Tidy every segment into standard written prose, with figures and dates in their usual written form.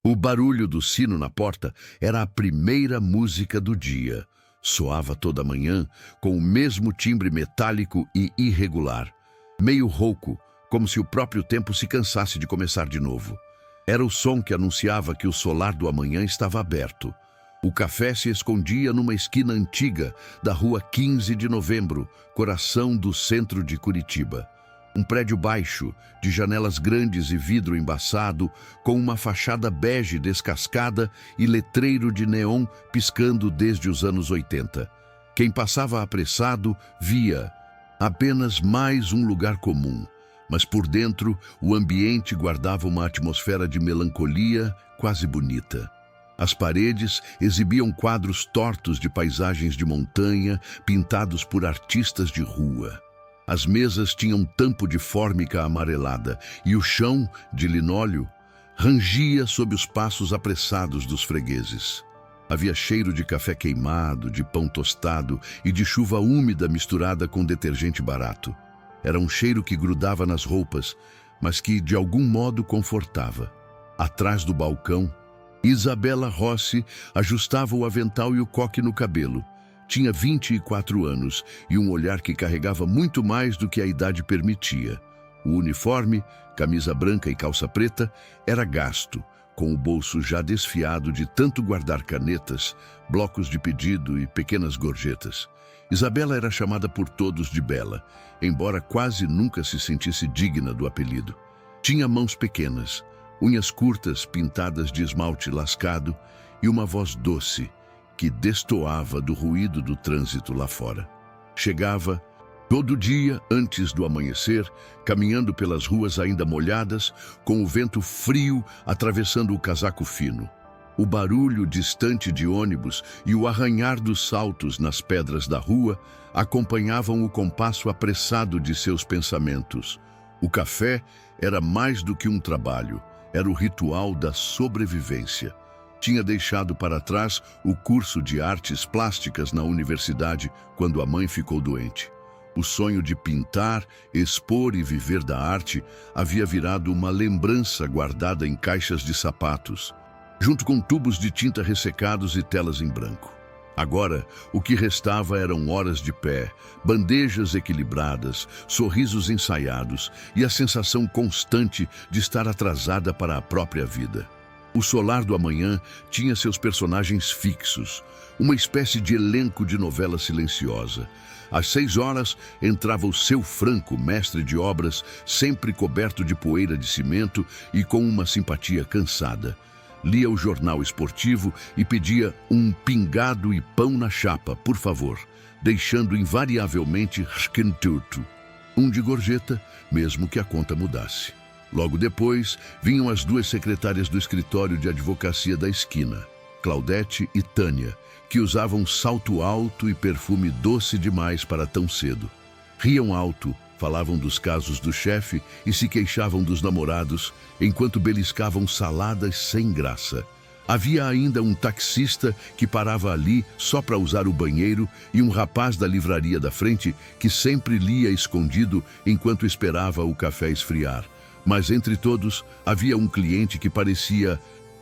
O barulho do sino na porta era a primeira música do dia. Soava toda manhã, com o mesmo timbre metálico e irregular, meio rouco, como se o próprio tempo se cansasse de começar de novo. Era o som que anunciava que o solar do amanhã estava aberto. O café se escondia numa esquina antiga da rua 15 de Novembro, coração do centro de Curitiba. Um prédio baixo, de janelas grandes e vidro embaçado, com uma fachada bege descascada e letreiro de neon piscando desde os anos 80. Quem passava apressado via apenas mais um lugar comum, mas por dentro o ambiente guardava uma atmosfera de melancolia quase bonita. As paredes exibiam quadros tortos de paisagens de montanha pintados por artistas de rua. As mesas tinham tampo de fórmica amarelada e o chão, de linóleo, rangia sob os passos apressados dos fregueses. Havia cheiro de café queimado, de pão tostado e de chuva úmida misturada com detergente barato. Era um cheiro que grudava nas roupas, mas que de algum modo confortava. Atrás do balcão, Isabela Rossi ajustava o avental e o coque no cabelo. Tinha 24 anos e um olhar que carregava muito mais do que a idade permitia. O uniforme, camisa branca e calça preta, era gasto, com o bolso já desfiado de tanto guardar canetas, blocos de pedido e pequenas gorjetas. Isabela era chamada por todos de Bela, embora quase nunca se sentisse digna do apelido. Tinha mãos pequenas, unhas curtas pintadas de esmalte lascado e uma voz doce, que destoava do ruído do trânsito lá fora. Chegava todo dia antes do amanhecer, caminhando pelas ruas ainda molhadas, com o vento frio atravessando o casaco fino. O barulho distante de ônibus e o arranhar dos saltos nas pedras da rua acompanhavam o compasso apressado de seus pensamentos. O café era mais do que um trabalho, era o ritual da sobrevivência. Tinha deixado para trás o curso de artes plásticas na universidade quando a mãe ficou doente. O sonho de pintar, expor e viver da arte havia virado uma lembrança guardada em caixas de sapatos, junto com tubos de tinta ressecados e telas em branco. Agora, o que restava eram horas de pé, bandejas equilibradas, sorrisos ensaiados e a sensação constante de estar atrasada para a própria vida. O solar do amanhã tinha seus personagens fixos, uma espécie de elenco de novela silenciosa. Às 6 horas entrava o seu Franco, mestre de obras, sempre coberto de poeira de cimento e com uma simpatia cansada. Lia o jornal esportivo e pedia um pingado e pão na chapa, por favor, deixando invariavelmente rschenturto, um de gorjeta, mesmo que a conta mudasse. Logo depois, vinham as 2 secretárias do escritório de advocacia da esquina, Claudete e Tânia, que usavam salto alto e perfume doce demais para tão cedo. Riam alto, falavam dos casos do chefe e se queixavam dos namorados, enquanto beliscavam saladas sem graça. Havia ainda um taxista que parava ali só para usar o banheiro e um rapaz da livraria da frente que sempre lia escondido enquanto esperava o café esfriar. Mas entre todos havia um cliente que parecia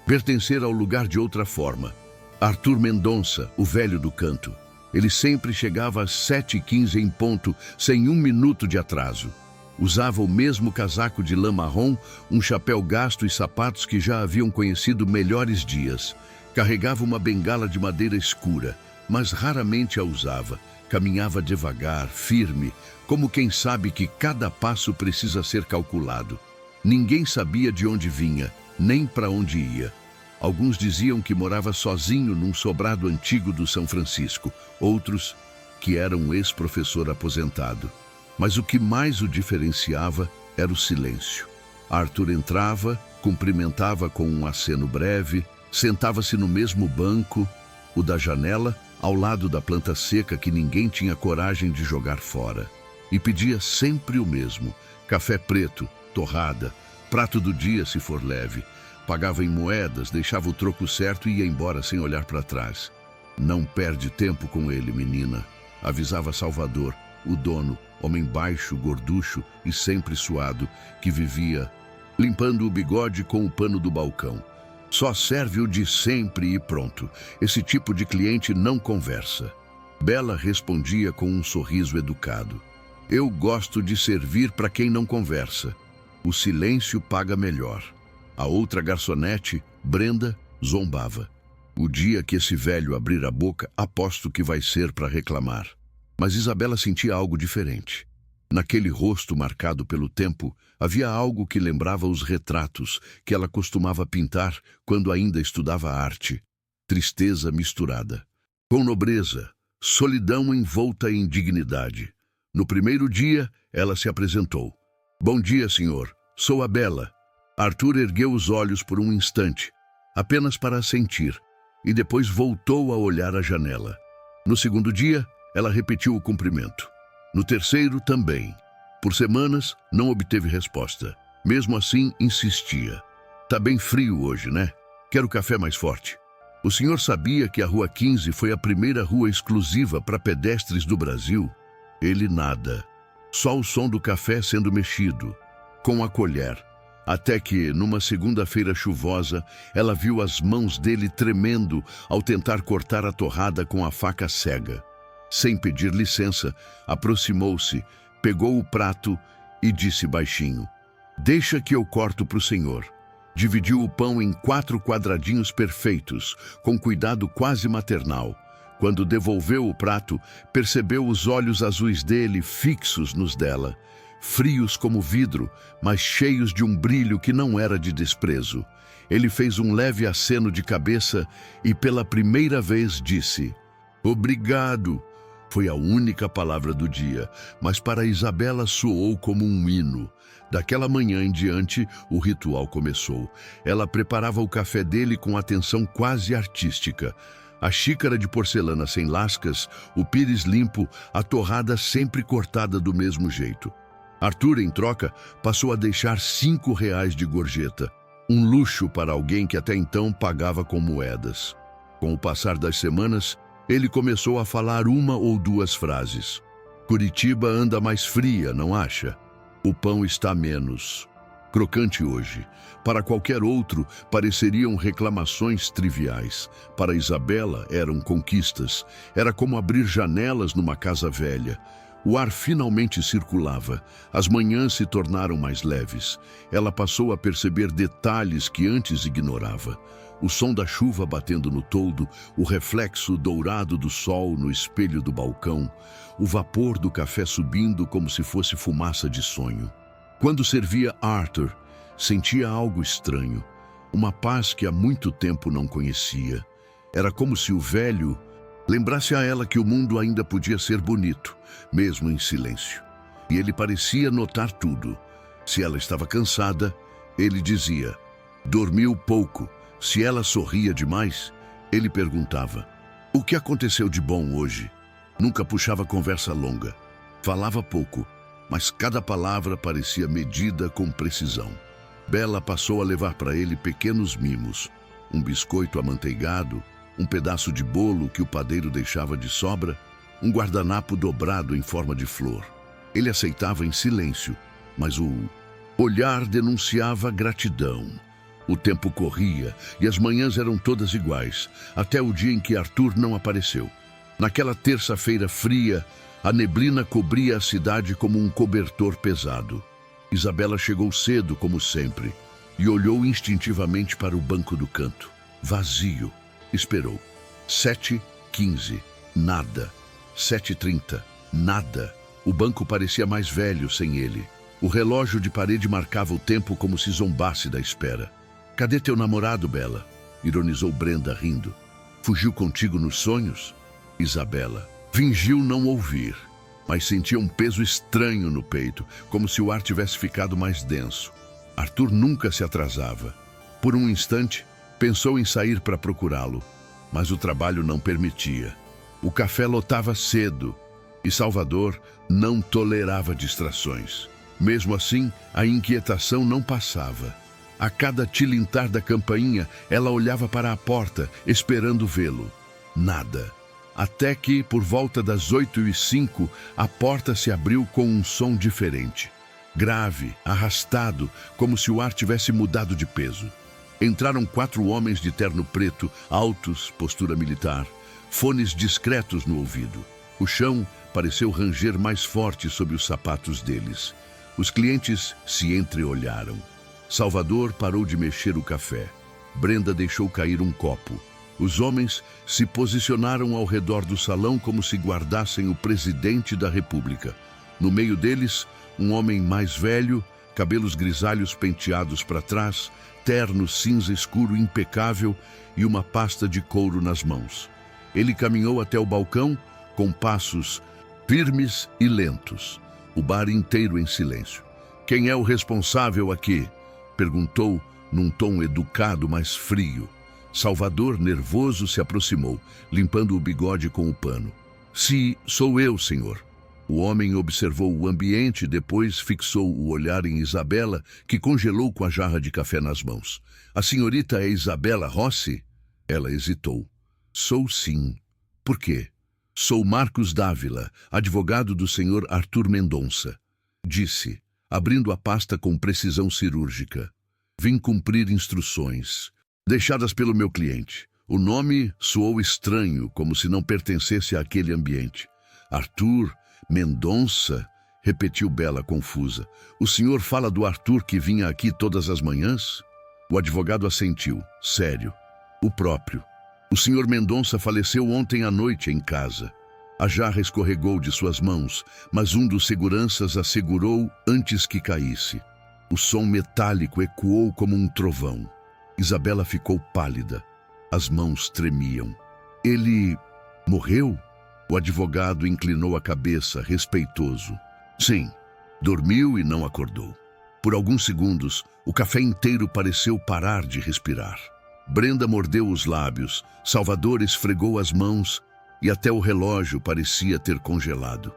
pertencer ao lugar de outra forma. Arthur Mendonça, o velho do canto. Ele sempre chegava às 7h15 em ponto, sem 1 minuto de atraso. Usava o mesmo casaco de lã marrom, um chapéu gasto e sapatos que já haviam conhecido melhores dias. Carregava uma bengala de madeira escura, mas raramente a usava. Caminhava devagar, firme, como quem sabe que cada passo precisa ser calculado. Ninguém sabia de onde vinha, nem para onde ia. Alguns diziam que morava sozinho num sobrado antigo do São Francisco, outros que era um ex-professor aposentado. Mas o que mais o diferenciava era o silêncio. Arthur entrava, cumprimentava com um aceno breve, sentava-se no mesmo banco, o da janela, ao lado da planta seca que ninguém tinha coragem de jogar fora. E pedia sempre o mesmo: café preto, torrada, prato do dia se for leve. Pagava em moedas, deixava o troco certo e ia embora sem olhar para trás. Não perde tempo com ele, menina, avisava Salvador, o dono, homem baixo, gorducho e sempre suado, que vivia limpando o bigode com o pano do balcão. Só serve o de sempre e pronto. Esse tipo de cliente não conversa. Bela respondia com um sorriso educado. Eu gosto de servir para quem não conversa. O silêncio paga melhor. A outra garçonete, Brenda, zombava. O dia que esse velho abrir a boca, aposto que vai ser para reclamar. Mas Isabela sentia algo diferente. Naquele rosto marcado pelo tempo, havia algo que lembrava os retratos que ela costumava pintar quando ainda estudava arte. Tristeza misturada com nobreza, solidão envolta em dignidade. No primeiro dia, ela se apresentou. Bom dia, senhor. Sou a Bela. Arthur ergueu os olhos por um instante, apenas para sentir, e depois voltou a olhar a janela. No segundo dia, ela repetiu o cumprimento. No terceiro, também. Por semanas, não obteve resposta. Mesmo assim, insistia. Tá bem frio hoje, né? Quero café mais forte. O senhor sabia que a Rua 15 foi a primeira rua exclusiva para pedestres do Brasil? Ele nada. Só o som do café sendo mexido, com a colher. Até que, numa segunda-feira chuvosa, ela viu as mãos dele tremendo ao tentar cortar a torrada com a faca cega. Sem pedir licença, aproximou-se, pegou o prato e disse baixinho: Deixa que eu corto para o senhor. Dividiu o pão em 4 quadradinhos perfeitos, com cuidado quase maternal. Quando devolveu o prato, percebeu os olhos azuis dele fixos nos dela, frios como vidro, mas cheios de um brilho que não era de desprezo. Ele fez um leve aceno de cabeça e pela primeira vez disse: Obrigado. Foi a única palavra do dia, mas para Isabela soou como um hino. Daquela manhã em diante, o ritual começou. Ela preparava o café dele com atenção quase artística. A xícara de porcelana sem lascas, o pires limpo, a torrada sempre cortada do mesmo jeito. Arthur, em troca, passou a deixar R$ 5 de gorjeta, um luxo para alguém que até então pagava com moedas. Com o passar das semanas, ele começou a falar 1 ou 2 frases. Curitiba anda mais fria, não acha? O pão está menos crocante hoje. Para qualquer outro, pareceriam reclamações triviais. Para Isabela, eram conquistas. Era como abrir janelas numa casa velha. O ar finalmente circulava. As manhãs se tornaram mais leves. Ela passou a perceber detalhes que antes ignorava. O som da chuva batendo no toldo, o reflexo dourado do sol no espelho do balcão, o vapor do café subindo como se fosse fumaça de sonho. Quando servia Arthur, sentia algo estranho, uma paz que há muito tempo não conhecia. Era como se o velho lembrasse a ela que o mundo ainda podia ser bonito, mesmo em silêncio. E ele parecia notar tudo. Se ela estava cansada, ele dizia: dormiu pouco. Se ela sorria demais, ele perguntava: o que aconteceu de bom hoje? Nunca puxava conversa longa. Falava pouco, mas cada palavra parecia medida com precisão. Bela passou a levar para ele pequenos mimos: um biscoito amanteigado, um pedaço de bolo que o padeiro deixava de sobra, um guardanapo dobrado em forma de flor. Ele aceitava em silêncio, mas o olhar denunciava gratidão. O tempo corria e as manhãs eram todas iguais, até o dia em que Arthur não apareceu. Naquela terça-feira fria, a neblina cobria a cidade como um cobertor pesado. Isabela chegou cedo, como sempre, e olhou instintivamente para o banco do canto. Vazio. Esperou. 7h15. Nada. 7h30. Nada. O banco parecia mais velho sem ele. O relógio de parede marcava o tempo como se zombasse da espera. Cadê teu namorado, Bela? Ironizou Brenda, rindo. Fugiu contigo nos sonhos? Isabela fingiu não ouvir, mas sentia um peso estranho no peito, como se o ar tivesse ficado mais denso. Arthur nunca se atrasava. Por um instante, pensou em sair para procurá-lo, mas o trabalho não permitia. O café lotava cedo e Salvador não tolerava distrações. Mesmo assim, a inquietação não passava. A cada tilintar da campainha, ela olhava para a porta, esperando vê-lo. Nada. Até que, por volta das 8h05, a porta se abriu com um som diferente. Grave, arrastado, como se o ar tivesse mudado de peso. Entraram 4 homens de terno preto, altos, postura militar, fones discretos no ouvido. O chão pareceu ranger mais forte sob os sapatos deles. Os clientes se entreolharam. Salvador parou de mexer o café. Brenda deixou cair um copo. Os homens se posicionaram ao redor do salão como se guardassem o presidente da República. No meio deles, um homem mais velho, cabelos grisalhos penteados para trás, terno cinza escuro impecável e uma pasta de couro nas mãos. Ele caminhou até o balcão com passos firmes e lentos. O bar inteiro em silêncio. "Quem é o responsável aqui?" perguntou num tom educado, mas frio. Salvador, nervoso, se aproximou, limpando o bigode com o pano. "Se sou eu, senhor." O homem observou o ambiente e depois fixou o olhar em Isabela, que congelou com a jarra de café nas mãos. "A senhorita é Isabela Rossi?" Ela hesitou. "Sou sim." "Por quê?" "Sou Marcos Dávila, advogado do senhor Arthur Mendonça," disse, abrindo a pasta com precisão cirúrgica. "Vim cumprir instruções deixadas pelo meu cliente." O nome soou estranho, como se não pertencesse àquele ambiente. "Arthur Mendonça?" repetiu Bela, confusa. "O senhor fala do Arthur que vinha aqui todas as manhãs?" O advogado assentiu, sério. "O próprio. O senhor Mendonça faleceu ontem à noite em casa." A jarra escorregou de suas mãos, mas um dos seguranças a segurou antes que caísse. O som metálico ecoou como um trovão. Isabela ficou pálida. As mãos tremiam. "Ele morreu?" O advogado inclinou a cabeça, respeitoso. "Sim, dormiu e não acordou." Por alguns segundos, o café inteiro pareceu parar de respirar. Brenda mordeu os lábios, Salvador esfregou as mãos e até o relógio parecia ter congelado.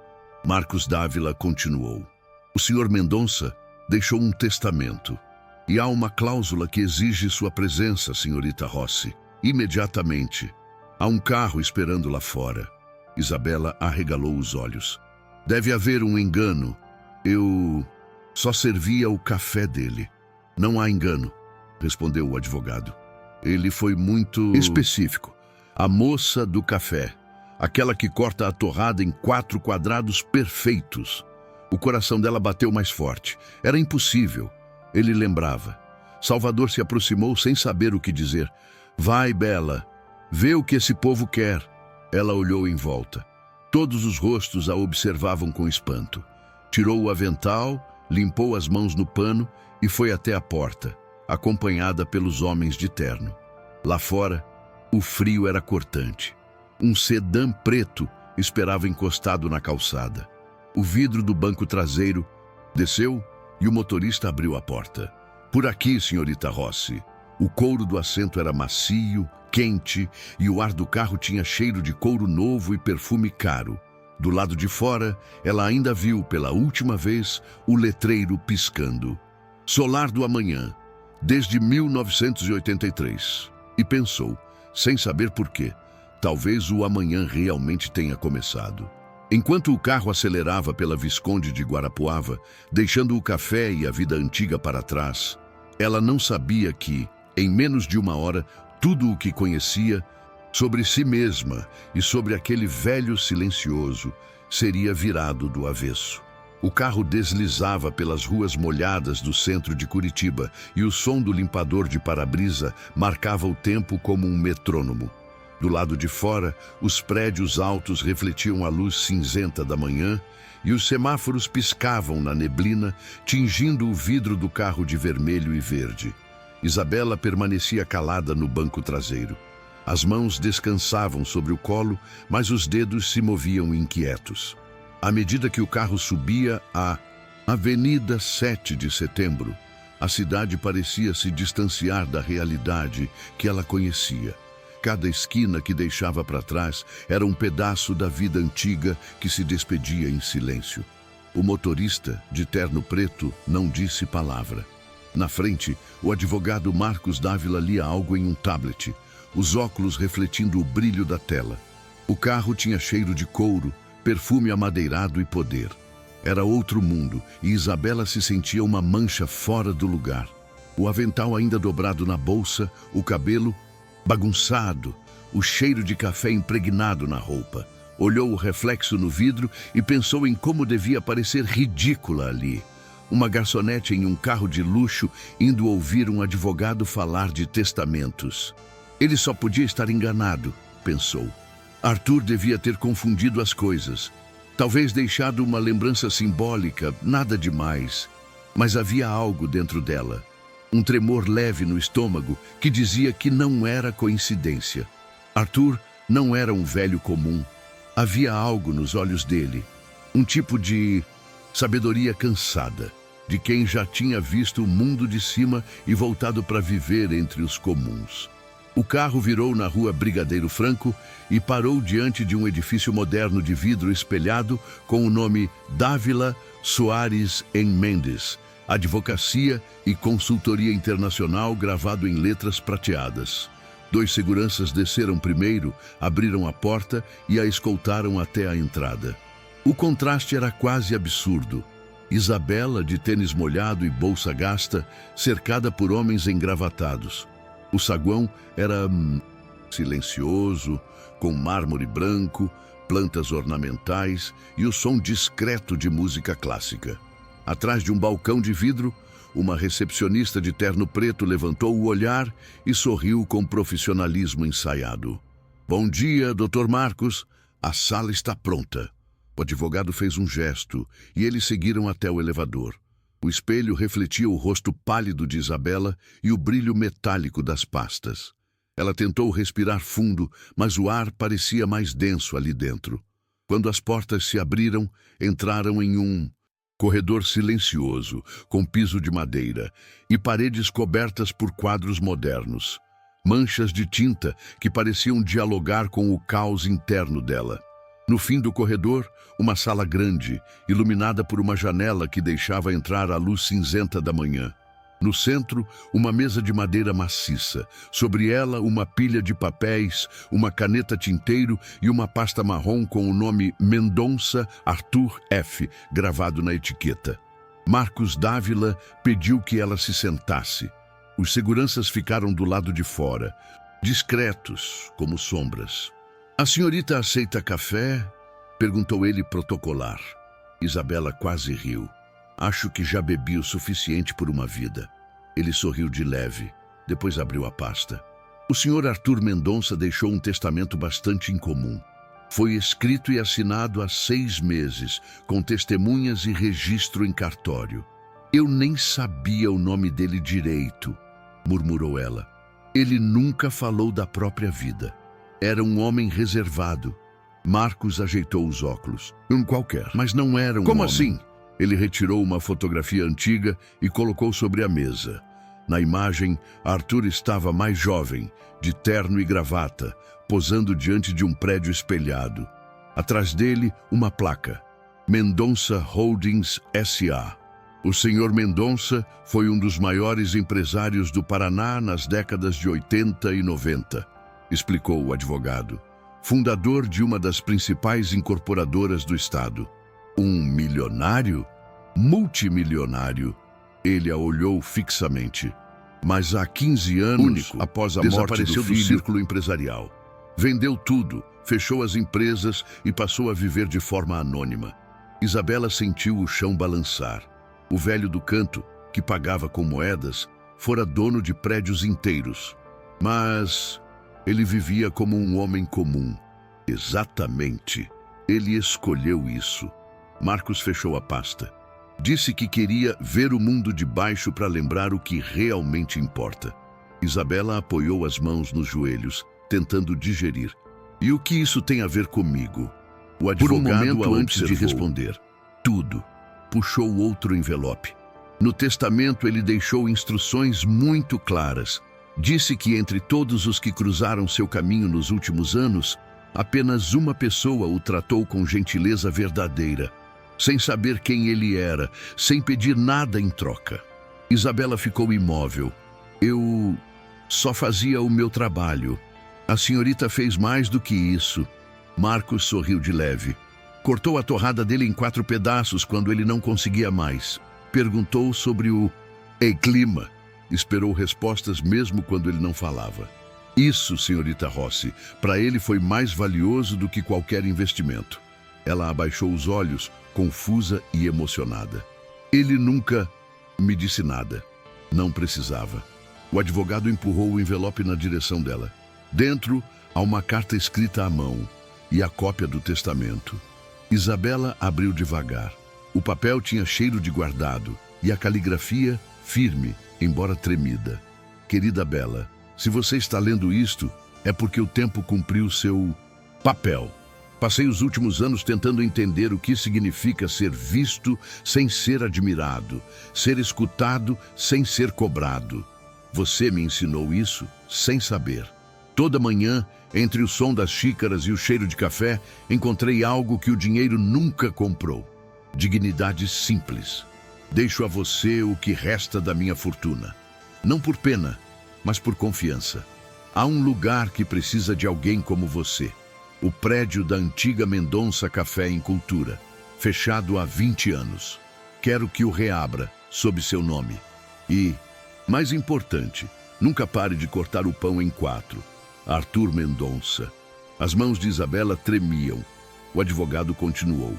Marcos Dávila continuou. "O senhor Mendonça deixou um testamento. E há uma cláusula que exige sua presença, senhorita Rossi, imediatamente. Há um carro esperando lá fora." Isabela arregalou os olhos. "Deve haver um engano. Eu só servia o café dele." "Não há engano," respondeu o advogado. "Ele foi muito específico. A moça do café, aquela que corta a torrada em 4 quadrados perfeitos. O coração dela bateu mais forte. Era impossível." Ele lembrava. Salvador se aproximou sem saber o que dizer. "Vai, Bela. Vê o que esse povo quer." Ela olhou em volta. Todos os rostos a observavam com espanto. Tirou o avental, limpou as mãos no pano e foi até a porta, acompanhada pelos homens de terno. Lá fora, o frio era cortante. Um sedã preto esperava encostado na calçada. O vidro do banco traseiro desceu e o motorista abriu a porta. "Por aqui, senhorita Rossi." O couro do assento era macio, quente, e o ar do carro tinha cheiro de couro novo e perfume caro. Do lado de fora, ela ainda viu pela última vez o letreiro piscando. "Solar do Amanhã, desde 1983. E pensou, sem saber por quê, talvez o amanhã realmente tenha começado. Enquanto o carro acelerava pela Visconde de Guarapuava, deixando o café e a vida antiga para trás, ela não sabia que, em menos de uma hora, tudo o que conhecia sobre si mesma e sobre aquele velho silencioso seria virado do avesso. O carro deslizava pelas ruas molhadas do centro de Curitiba e o som do limpador de para-brisa marcava o tempo como um metrônomo. Do lado de fora, os prédios altos refletiam a luz cinzenta da manhã e os semáforos piscavam na neblina, tingindo o vidro do carro de vermelho e verde. Isabela permanecia calada no banco traseiro. As mãos descansavam sobre o colo, mas os dedos se moviam inquietos. À medida que o carro subia a Avenida 7 de Setembro, a cidade parecia se distanciar da realidade que ela conhecia. Cada esquina que deixava para trás era um pedaço da vida antiga que se despedia em silêncio. O motorista, de terno preto, não disse palavra. Na frente, o advogado Marcos Dávila lia algo em um tablet, os óculos refletindo o brilho da tela. O carro tinha cheiro de couro, perfume amadeirado e poder. Era outro mundo e Isabela se sentia uma mancha fora do lugar. O avental ainda dobrado na bolsa, o cabelo bagunçado, o cheiro de café impregnado na roupa. Olhou o reflexo no vidro e pensou em como devia parecer ridícula ali. Uma garçonete em um carro de luxo indo ouvir um advogado falar de testamentos. Ele só podia estar enganado, pensou. Arthur devia ter confundido as coisas. Talvez deixado uma lembrança simbólica, nada demais. Mas havia algo dentro dela. Um tremor leve no estômago que dizia que não era coincidência. Arthur não era um velho comum. Havia algo nos olhos dele. Um tipo de sabedoria cansada, de quem já tinha visto o mundo de cima e voltado para viver entre os comuns. O carro virou na rua Brigadeiro Franco e parou diante de um edifício moderno de vidro espelhado com o nome Dávila Soares em Mendes, Advocacia e Consultoria Internacional gravado em letras prateadas. 2 seguranças desceram primeiro, abriram a porta e a escoltaram até a entrada. O contraste era quase absurdo. Isabela, de tênis molhado e bolsa gasta, cercada por homens engravatados. O saguão era silencioso, com mármore branco, plantas ornamentais e o som discreto de música clássica. Atrás de um balcão de vidro, uma recepcionista de terno preto levantou o olhar e sorriu com profissionalismo ensaiado. Bom dia, Dr. Marcos. A sala está pronta. O advogado fez um gesto e eles seguiram até o elevador. O espelho refletia o rosto pálido de Isabela e o brilho metálico das pastas. Ela tentou respirar fundo, mas o ar parecia mais denso ali dentro. Quando as portas se abriram, entraram em um corredor silencioso, com piso de madeira e paredes cobertas por quadros modernos. Manchas de tinta que pareciam dialogar com o caos interno dela. No fim do corredor, uma sala grande, iluminada por uma janela que deixava entrar a luz cinzenta da manhã. No centro, uma mesa de madeira maciça. Sobre ela, uma pilha de papéis, uma caneta tinteiro e uma pasta marrom com o nome Mendonça Arthur F. gravado na etiqueta. Marcos Dávila pediu que ela se sentasse. Os seguranças ficaram do lado de fora, discretos, como sombras. A senhorita aceita café? Perguntou ele protocolar. Isabela quase riu. Acho que já bebi o suficiente por uma vida. Ele sorriu de leve, depois abriu a pasta. O senhor Arthur Mendonça deixou um testamento bastante incomum. Foi escrito e assinado há 6 meses, com testemunhas e registro em cartório. Eu nem sabia o nome dele direito, murmurou ela. Ele nunca falou da própria vida. Era um homem reservado. Marcos ajeitou os óculos. Qualquer, mas não era um homem. Como assim? Ele retirou uma fotografia antiga e colocou sobre a mesa. Na imagem, Arthur estava mais jovem, de terno e gravata, posando diante de um prédio espelhado. Atrás dele, uma placa. Mendonça Holdings S.A. O senhor Mendonça foi um dos maiores empresários do Paraná nas décadas de 80 e 90, explicou o advogado. Fundador de uma das principais incorporadoras do estado. Um milionário? Multimilionário. Ele a olhou fixamente. Mas há 15 anos, único, após a morte do filho, do círculo empresarial. Vendeu tudo, fechou as empresas e passou a viver de forma anônima. Isabela sentiu o chão balançar. O velho do canto, que pagava com moedas, fora dono de prédios inteiros. Mas ele vivia como um homem comum. Exatamente. Ele escolheu isso. Marcos fechou a pasta. Disse que queria ver o mundo de baixo para lembrar o que realmente importa. Isabela apoiou as mãos nos joelhos, tentando digerir. E o que isso tem a ver comigo? O advogado, antes de responder. Tudo. Puxou outro envelope. No testamento, ele deixou instruções muito claras. Disse que entre todos os que cruzaram seu caminho nos últimos anos, apenas uma pessoa o tratou com gentileza verdadeira, sem saber quem ele era, sem pedir nada em troca. Isabela ficou imóvel. Eu só fazia o meu trabalho. A senhorita fez mais do que isso. Marcos sorriu de leve. Cortou a torrada dele em 4 pedaços quando ele não conseguia mais. Perguntou sobre o clima. Esperou respostas mesmo quando ele não falava. Isso, senhorita Rossi, para ele foi mais valioso do que qualquer investimento. Ela abaixou os olhos, confusa e emocionada. Ele nunca me disse nada. Não precisava. O advogado empurrou o envelope na direção dela. Dentro, há uma carta escrita à mão e a cópia do testamento. Isabela abriu devagar. O papel tinha cheiro de guardado e a caligrafia firme, embora tremida. Querida Bela, se você está lendo isto, é porque o tempo cumpriu seu papel. Passei os últimos anos tentando entender o que significa ser visto sem ser admirado, ser escutado sem ser cobrado. Você me ensinou isso sem saber. Toda manhã, entre o som das xícaras e o cheiro de café, encontrei algo que o dinheiro nunca comprou. Dignidade simples. Deixo a você o que resta da minha fortuna. Não por pena, mas por confiança. Há um lugar que precisa de alguém como você. O prédio da antiga Mendonça Café em Cultura, fechado há 20 anos. Quero que o reabra, sob seu nome. E, mais importante, nunca pare de cortar o pão em 4. Arthur Mendonça. As mãos de Isabela tremiam. O advogado continuou.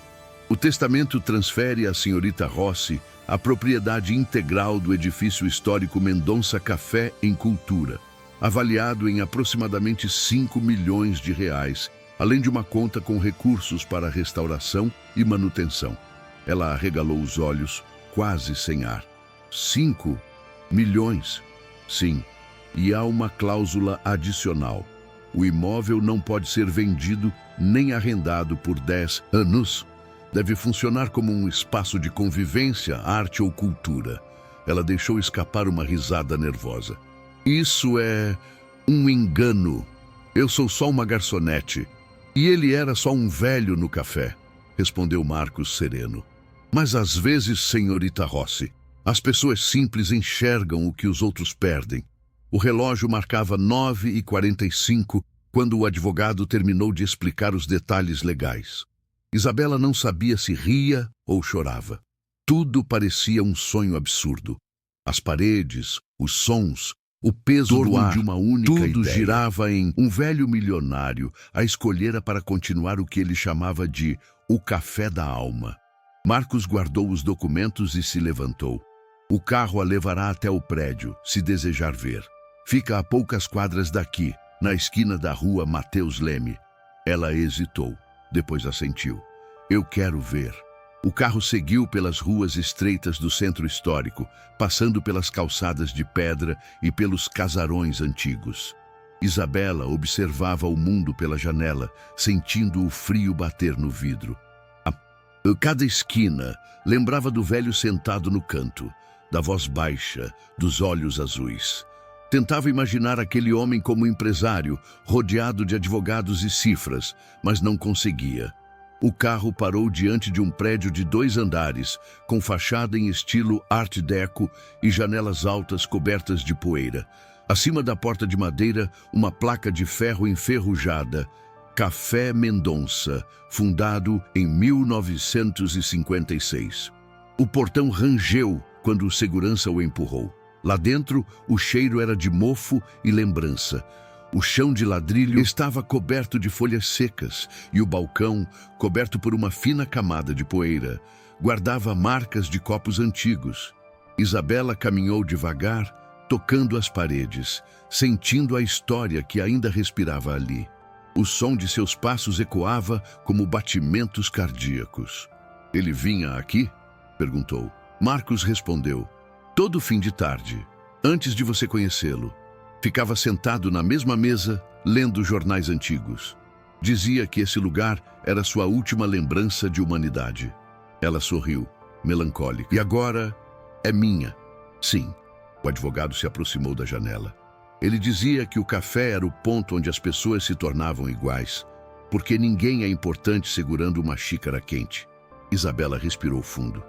O testamento transfere à senhorita Rossi a propriedade integral do edifício histórico Mendonça Café em Cultura, avaliado em aproximadamente 5 milhões de reais, além de uma conta com recursos para restauração e manutenção. Ela arregalou os olhos, quase sem ar. 5 milhões? Sim, e há uma cláusula adicional. O imóvel não pode ser vendido nem arrendado por 10 anos. Deve funcionar como um espaço de convivência, arte ou cultura. Ela deixou escapar uma risada nervosa. Isso é um engano. Eu sou só uma garçonete. E ele era só um velho no café, respondeu Marcos sereno. Mas às vezes, senhorita Rossi, as pessoas simples enxergam o que os outros perdem. O relógio marcava 9h45 quando o advogado terminou de explicar os detalhes legais. Isabela não sabia se ria ou chorava. Tudo parecia um sonho absurdo. As paredes, os sons, o peso do ar, de uma única tudo ideia. Girava em um velho milionário a escolhera para continuar o que ele chamava de o café da alma. Marcos guardou os documentos e se levantou. O carro a levará até o prédio, se desejar ver. Fica a poucas quadras daqui, na esquina da rua Mateus Leme. Ela hesitou, depois assentiu. Eu quero ver. O carro seguiu pelas ruas estreitas do centro histórico, passando pelas calçadas de pedra e pelos casarões antigos. Isabela observava o mundo pela janela, sentindo o frio bater no vidro. Cada esquina lembrava do velho sentado no canto, da voz baixa, dos olhos azuis. Tentava imaginar aquele homem como empresário, rodeado de advogados e cifras, mas não conseguia. O carro parou diante de um prédio de 2 andares, com fachada em estilo Art Deco e janelas altas cobertas de poeira. Acima da porta de madeira, uma placa de ferro enferrujada, Café Mendonça, fundado em 1956. O portão rangeu quando o segurança o empurrou. Lá dentro, o cheiro era de mofo e lembrança. O chão de ladrilho estava coberto de folhas secas e o balcão, coberto por uma fina camada de poeira, guardava marcas de copos antigos. Isabela caminhou devagar, tocando as paredes, sentindo a história que ainda respirava ali. O som de seus passos ecoava como batimentos cardíacos. Ele vinha aqui? Perguntou. Marcos respondeu. Todo fim de tarde, antes de você conhecê-lo. Ficava sentado na mesma mesa, lendo jornais antigos. Dizia que esse lugar era sua última lembrança de humanidade. Ela sorriu, melancólica. E agora é minha. Sim. O advogado se aproximou da janela. Ele dizia que o café era o ponto onde as pessoas se tornavam iguais, porque ninguém é importante segurando uma xícara quente. Isabela respirou fundo.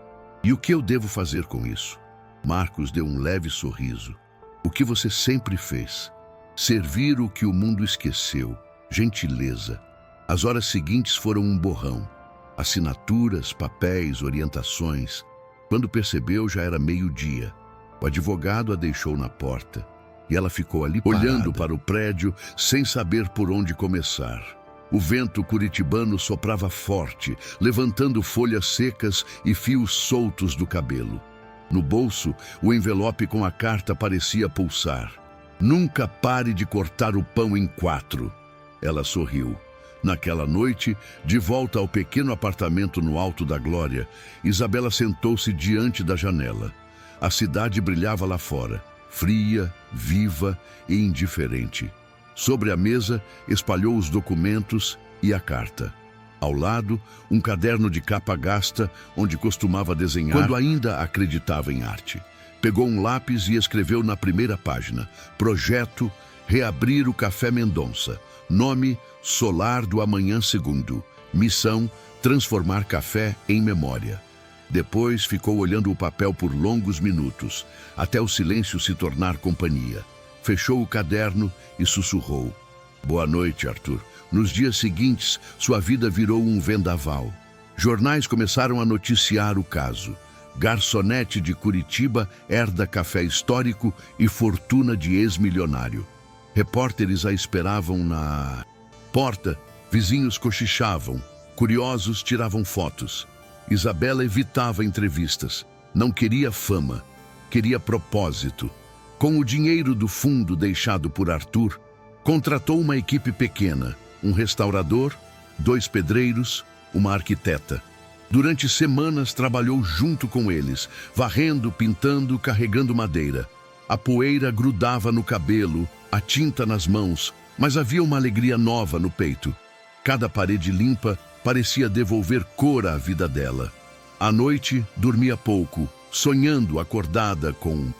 E o que eu devo fazer com isso? Marcos deu um leve sorriso. O que você sempre fez. Servir o que o mundo esqueceu. Gentileza. As horas seguintes foram um borrão. Assinaturas, papéis, orientações. Quando percebeu, já era meio-dia. O advogado a deixou na porta e ela ficou ali olhando para o prédio sem saber por onde começar. O vento curitibano soprava forte, levantando folhas secas e fios soltos do cabelo. No bolso, o envelope com a carta parecia pulsar. Nunca pare de cortar o pão em 4. Ela sorriu. Naquela noite, de volta ao pequeno apartamento no Alto da Glória, Isabela sentou-se diante da janela. A cidade brilhava lá fora, fria, viva e indiferente. Sobre a mesa, espalhou os documentos e a carta. Ao lado, um caderno de capa gasta, onde costumava desenhar quando ainda acreditava em arte. Pegou um lápis e escreveu na primeira página: Projeto Reabrir o Café Mendonça. Nome: Solar do Amanhã Segundo. Missão: transformar café em memória. Depois ficou olhando o papel por longos minutos, até o silêncio se tornar companhia. Fechou o caderno e sussurrou: Boa noite, Arthur. Nos dias seguintes, sua vida virou um vendaval. Jornais começaram a noticiar o caso. Garçonete de Curitiba herda café histórico e fortuna de ex-milionário. Repórteres a esperavam na porta, vizinhos cochichavam, curiosos tiravam fotos. Isabela evitava entrevistas. Não queria fama, queria propósito. Com o dinheiro do fundo deixado por Arthur, contratou uma equipe pequena, um restaurador, 2 pedreiros, uma arquiteta. Durante semanas trabalhou junto com eles, varrendo, pintando, carregando madeira. A poeira grudava no cabelo, a tinta nas mãos, mas havia uma alegria nova no peito. Cada parede limpa parecia devolver cor à vida dela. À noite, dormia pouco, sonhando acordada com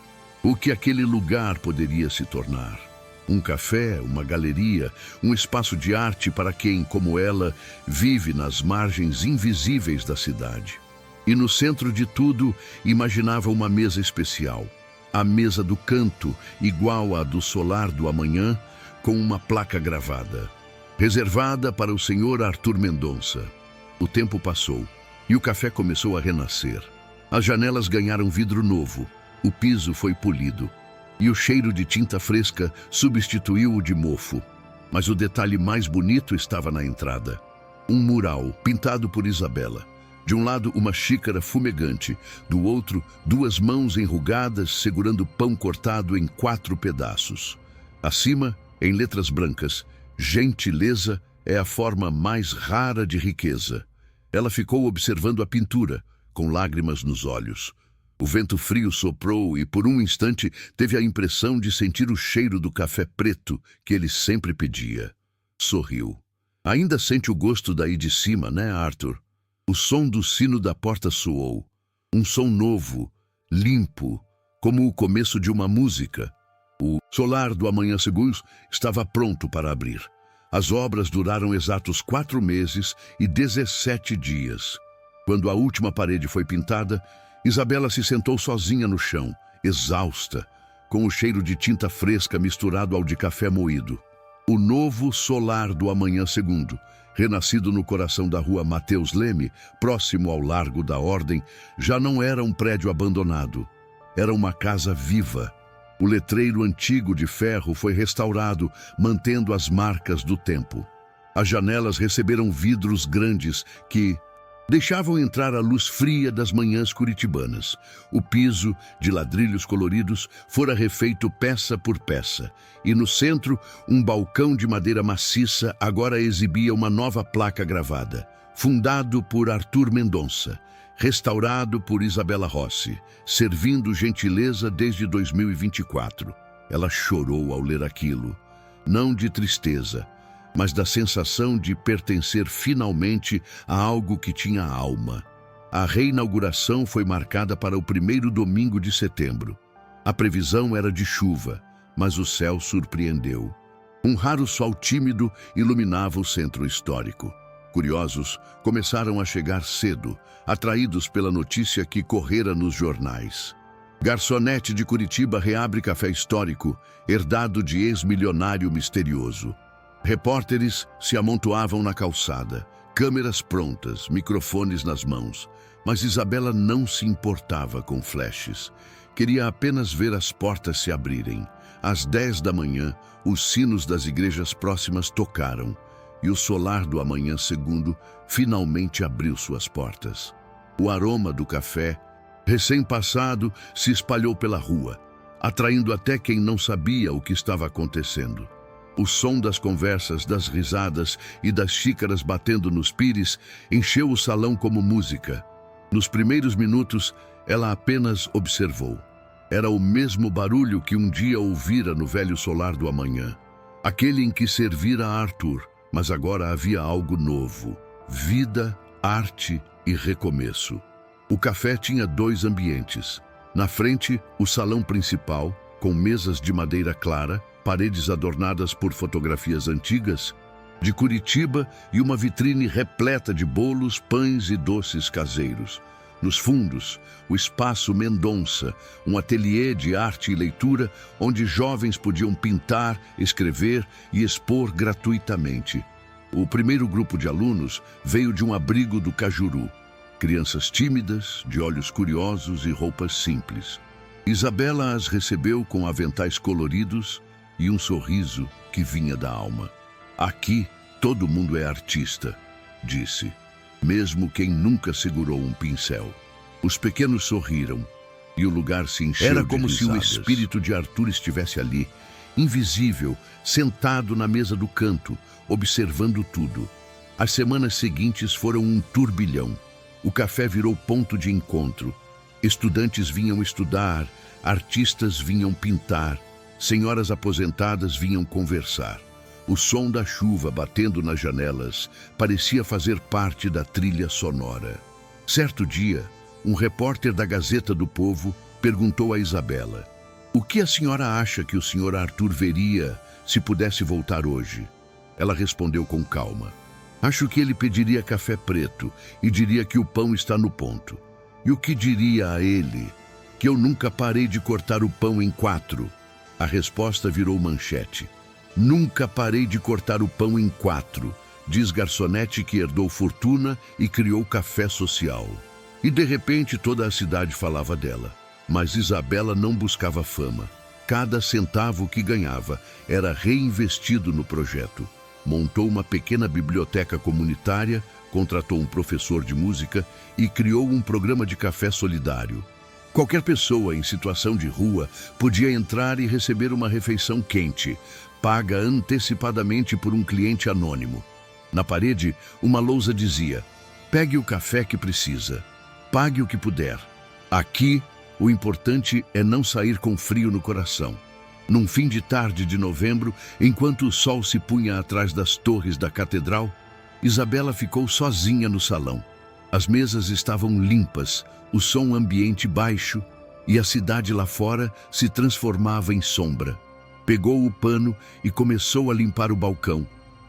o que aquele lugar poderia se tornar. Um café, uma galeria, um espaço de arte para quem, como ela, vive nas margens invisíveis da cidade. E no centro de tudo, imaginava uma mesa especial. A mesa do canto, igual à do Solar do Amanhã, com uma placa gravada. Reservada para o senhor Arthur Mendonça. O tempo passou e o café começou a renascer. As janelas ganharam vidro novo, o piso foi polido. E o cheiro de tinta fresca substituiu o de mofo. Mas o detalhe mais bonito estava na entrada. Um mural pintado por Isabela. De um lado, uma xícara fumegante. Do outro, 2 mãos enrugadas segurando pão cortado em 4 pedaços. Acima, em letras brancas, gentileza é a forma mais rara de riqueza. Ela ficou observando a pintura, com lágrimas nos olhos. O vento frio soprou e, por um instante, teve a impressão de sentir o cheiro do café preto que ele sempre pedia. Sorriu. Ainda sente o gosto daí de cima, né, Arthur? O som do sino da porta soou. Um som novo, limpo, como o começo de uma música. O Solar do Amanhã Segundo estava pronto para abrir. As obras duraram exatos 4 meses e 17 dias. Quando a última parede foi pintada, Isabela se sentou sozinha no chão, exausta, com o cheiro de tinta fresca misturado ao de café moído. O novo Solar do Amanhã Segundo, renascido no coração da rua Mateus Leme, próximo ao Largo da Ordem, já não era um prédio abandonado. Era uma casa viva. O letreiro antigo de ferro foi restaurado, mantendo as marcas do tempo. As janelas receberam vidros grandes que deixavam entrar a luz fria das manhãs curitibanas. O piso, de ladrilhos coloridos, fora refeito peça por peça. E no centro, um balcão de madeira maciça agora exibia uma nova placa gravada. Fundado por Arthur Mendonça. Restaurado por Isabela Rossi. Servindo gentileza desde 2024. Ela chorou ao ler aquilo. Não de tristeza, mas da sensação de pertencer finalmente a algo que tinha alma. A reinauguração foi marcada para o 1º domingo de setembro. A previsão era de chuva, mas o céu surpreendeu. Um raro sol tímido iluminava o centro histórico. Curiosos começaram a chegar cedo, atraídos pela notícia que correra nos jornais. Garçonete de Curitiba reabre café histórico, herdado de ex-milionário misterioso. Repórteres se amontoavam na calçada, câmeras prontas, microfones nas mãos. Mas Isabela não se importava com flashes. Queria apenas ver as portas se abrirem. Às 10 da manhã, os sinos das igrejas próximas tocaram e o solar do amanhã segundo finalmente abriu suas portas. O aroma do café, recém-passado, se espalhou pela rua, atraindo até quem não sabia o que estava acontecendo. O som das conversas, das risadas e das xícaras batendo nos pires encheu o salão como música. Nos primeiros minutos, ela apenas observou. Era o mesmo barulho que um dia ouvira no velho solar do amanhã. Aquele em que servira a Arthur, mas agora havia algo novo. Vida, arte e recomeço. O café tinha 2 ambientes. Na frente, o salão principal, com mesas de madeira clara, paredes adornadas por fotografias antigas de Curitiba e uma vitrine repleta de bolos, pães e doces caseiros. Nos fundos, o Espaço Mendonça, um ateliê de arte e leitura onde jovens podiam pintar, escrever e expor gratuitamente. O primeiro grupo de alunos veio de um abrigo do Cajuru. Crianças tímidas, de olhos curiosos e roupas simples. Isabela as recebeu com aventais coloridos e um sorriso que vinha da alma. Aqui, todo mundo é artista, disse, mesmo quem nunca segurou um pincel. Os pequenos sorriram e o lugar se encheu de risadas. Era como se o espírito de Arthur estivesse ali, invisível, sentado na mesa do canto, observando tudo. As semanas seguintes foram um turbilhão. O café virou ponto de encontro. Estudantes vinham estudar, artistas vinham pintar, senhoras aposentadas vinham conversar. O som da chuva batendo nas janelas parecia fazer parte da trilha sonora. Certo dia, um repórter da Gazeta do Povo perguntou a Isabela: "O que a senhora acha que o senhor Arthur veria se pudesse voltar hoje?" Ela respondeu com calma: "Acho que ele pediria café preto e diria que o pão está no ponto. E o que diria a ele? Que eu nunca parei de cortar o pão em 4. A resposta virou manchete. "Nunca parei de cortar o pão em 4, diz garçonete que herdou fortuna e criou café social." E de repente toda a cidade falava dela. Mas Isabela não buscava fama. Cada centavo que ganhava era reinvestido no projeto. Montou uma pequena biblioteca comunitária, contratou um professor de música e criou um programa de café solidário. Qualquer pessoa em situação de rua podia entrar e receber uma refeição quente, paga antecipadamente por um cliente anônimo. Na parede, uma lousa dizia: "Pegue o café que precisa, pague o que puder. Aqui, o importante é não sair com frio no coração." Num fim de tarde de novembro, enquanto o sol se punha atrás das torres da catedral, Isabela ficou sozinha no salão. As mesas estavam limpas, o som ambiente baixo e a cidade lá fora se transformava em sombra. Pegou o pano e começou a limpar o balcão,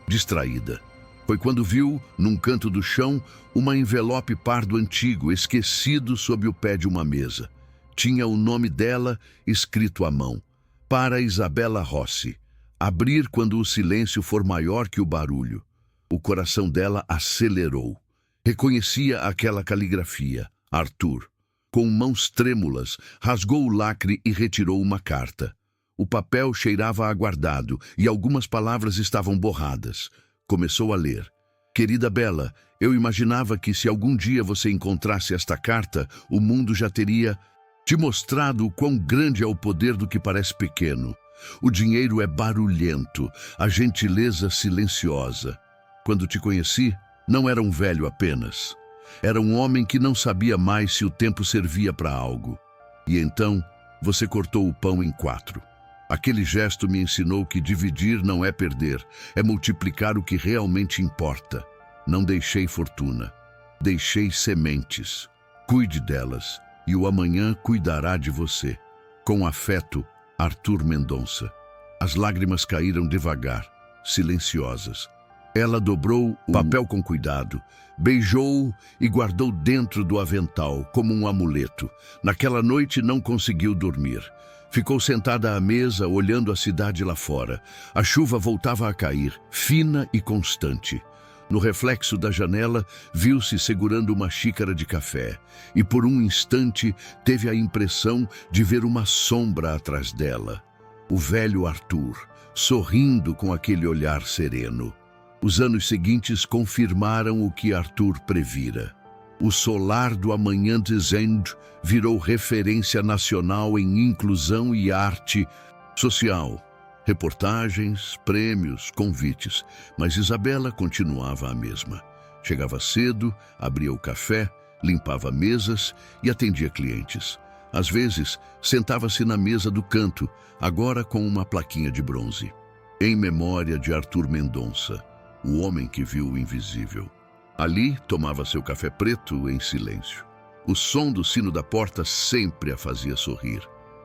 distraída. Foi quando viu, num canto do chão, uma envelope pardo antigo, esquecido sob o pé de uma mesa. Tinha o nome dela escrito à mão: "Para Isabela Rossi. Abrir quando o silêncio for maior que o barulho." O coração dela acelerou. Reconhecia aquela caligrafia. Arthur. Com mãos trêmulas, rasgou o lacre e retirou uma carta. O papel cheirava aguardado e algumas palavras estavam borradas. Começou a ler. "Querida Bela, eu imaginava que se algum dia você encontrasse esta carta, o mundo já teria te mostrado o quão grande é o poder do que parece pequeno. O dinheiro é barulhento, a gentileza silenciosa. Quando te conheci, não era um velho apenas. Era um homem que não sabia mais se o tempo servia para algo. E então, você cortou o pão em 4. Aquele gesto me ensinou que dividir não é perder, é multiplicar o que realmente importa. Não deixei fortuna, deixei sementes. Cuide delas, e o amanhã cuidará de você. Com afeto, Arthur Mendonça." As lágrimas caíram devagar, silenciosas. Ela dobrou o papel com cuidado, beijou-o e guardou dentro do avental, como um amuleto. Naquela noite não conseguiu dormir. Ficou sentada à mesa, olhando a cidade lá fora. A chuva voltava a cair, fina e constante. No reflexo da janela, viu-se segurando uma xícara de café e por um instante teve a impressão de ver uma sombra atrás dela. O velho Arthur, sorrindo com aquele olhar sereno. Os anos seguintes confirmaram o que Arthur previra. O solar do Amanhã Dizendo virou referência nacional em inclusão e arte social. Reportagens, prêmios, convites, mas Isabela continuava a mesma. Chegava cedo, abria o café, limpava mesas e atendia clientes. Às vezes, sentava-se na mesa do canto, agora com uma plaquinha de bronze. Em memória de Arthur Mendonça, o homem que viu o invisível. Ali, tomava seu café preto em silêncio. O som do sino da porta sempre a fazia sorrir.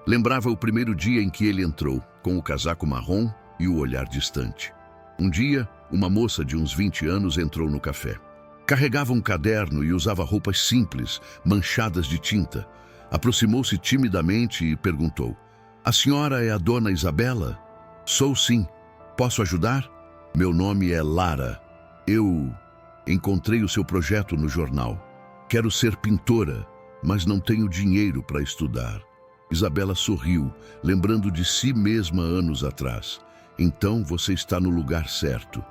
Lembrava o primeiro dia em que ele entrou, com o casaco marrom e o olhar distante. Um dia, uma moça de uns 20 anos entrou no café. Carregava um caderno e usava roupas simples, manchadas de tinta. Aproximou-se timidamente e perguntou: "A senhora é a dona Isabela?" "Sou sim. Posso ajudar?" "Meu nome é Lara. Eu encontrei o seu projeto no jornal. Quero ser pintora, mas não tenho dinheiro para estudar." Isabela sorriu, lembrando de si mesma anos atrás. "Então você está no lugar certo."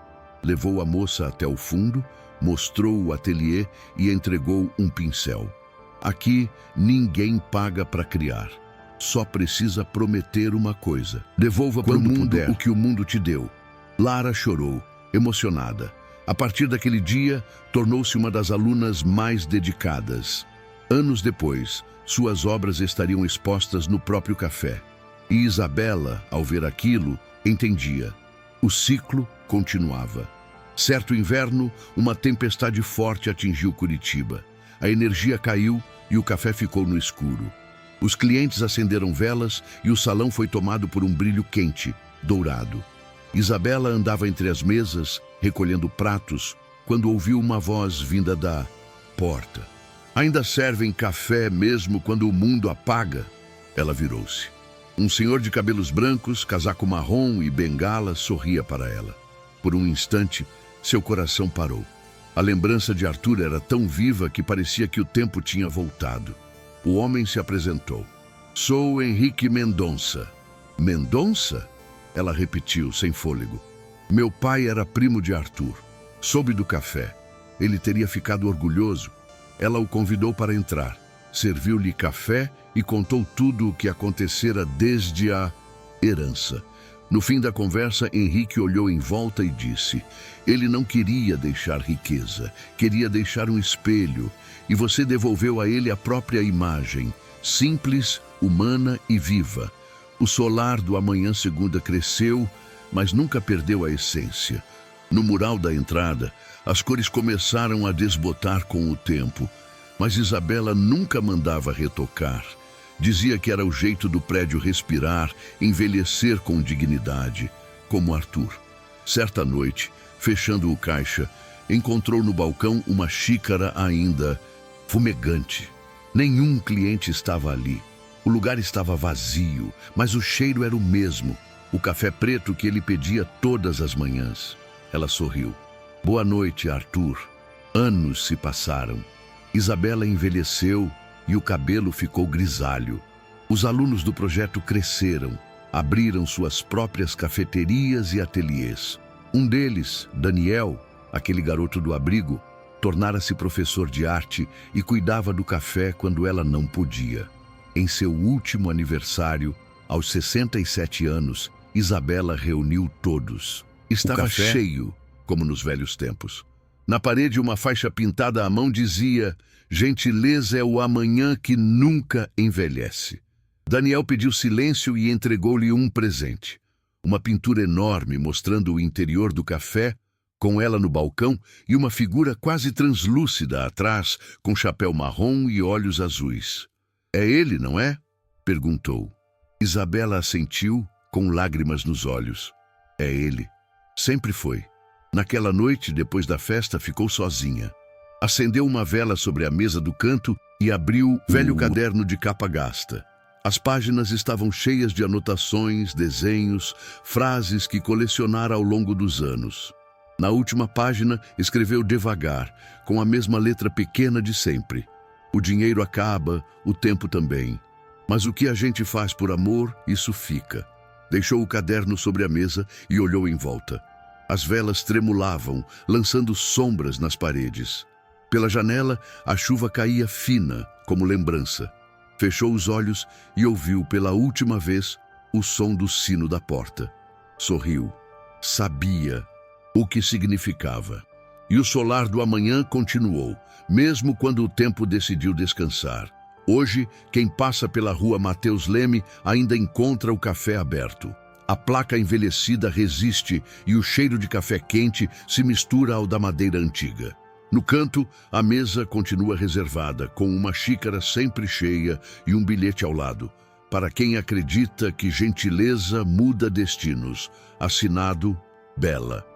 Levou a moça até o fundo, mostrou o ateliê e entregou um pincel. "Aqui ninguém paga para criar. Só precisa prometer uma coisa. Devolva para o mundo o que o mundo te deu." Lara chorou, emocionada. A partir daquele dia, tornou-se uma das alunas mais dedicadas. Anos depois, suas obras estariam expostas no próprio café. E Isabela, ao ver aquilo, entendia. O ciclo continuava. Certo inverno, uma tempestade forte atingiu Curitiba. A energia caiu e o café ficou no escuro. Os clientes acenderam velas e o salão foi tomado por um brilho quente, dourado. Isabela andava entre as mesas, recolhendo pratos, quando ouviu uma voz vinda da porta. "Ainda servem café mesmo quando o mundo apaga?" Ela virou-se. Um senhor de cabelos brancos, casaco marrom e bengala sorria para ela. Por um instante, seu coração parou. A lembrança de Arthur era tão viva que parecia que o tempo tinha voltado. O homem se apresentou. "Sou Henrique Mendonça." "Mendonça?" Ela repetiu, sem fôlego. "Meu pai era primo de Arthur. Soube do café. Ele teria ficado orgulhoso." Ela o convidou para entrar, serviu-lhe café e contou tudo o que acontecera desde a herança. No fim da conversa, Henrique olhou em volta e disse: "Ele não queria deixar riqueza, queria deixar um espelho, e você devolveu a ele a própria imagem, simples, humana e viva. O solar do Amanhã Segunda cresceu, mas nunca perdeu a essência. No mural da entrada, as cores começaram a desbotar com o tempo, mas Isabela nunca mandava retocar. Dizia que era o jeito do prédio respirar, envelhecer com dignidade, como Arthur. Certa noite, fechando o caixa, encontrou no balcão uma xícara ainda fumegante. Nenhum cliente estava ali. O lugar estava vazio, mas o cheiro era o mesmo, o café preto que ele pedia todas as manhãs. Ela sorriu. "Boa noite, Arthur." Anos se passaram. Isabela envelheceu e o cabelo ficou grisalho. Os alunos do projeto cresceram, abriram suas próprias cafeterias e ateliês. Um deles, Daniel, aquele garoto do abrigo, tornara-se professor de arte e cuidava do café quando ela não podia. Em seu último aniversário, aos 67 anos, Isabela reuniu todos. Estava cheio, como nos velhos tempos. Na parede, uma faixa pintada à mão dizia: "Gentileza é o amanhã que nunca envelhece." Daniel pediu silêncio e entregou-lhe um presente. Uma pintura enorme mostrando o interior do café, com ela no balcão e uma figura quase translúcida atrás, com chapéu marrom e olhos azuis. "É ele, não é?" perguntou. Isabela assentiu, com lágrimas nos olhos. "É ele. Sempre foi." Naquela noite, depois da festa, ficou sozinha. Acendeu uma vela sobre a mesa do canto e abriu o velho caderno de capa gasta. As páginas estavam cheias de anotações, desenhos, frases que colecionara ao longo dos anos. Na última página, escreveu devagar, com a mesma letra pequena de sempre. O dinheiro acaba, o tempo também. Mas o que a gente faz por amor, isso fica. Deixou o caderno sobre a mesa e olhou em volta. As velas tremulavam, lançando sombras nas paredes. Pela janela, a chuva caía fina, como lembrança. Fechou os olhos e ouviu pela última vez o som do sino da porta. Sorriu. Sabia o que significava. E o solar do amanhã continuou, mesmo quando o tempo decidiu descansar. Hoje, quem passa pela rua Mateus Leme ainda encontra o café aberto. A placa envelhecida resiste e o cheiro de café quente se mistura ao da madeira antiga. No canto, a mesa continua reservada, com uma xícara sempre cheia e um bilhete ao lado. Para quem acredita que gentileza muda destinos. Assinado Bela.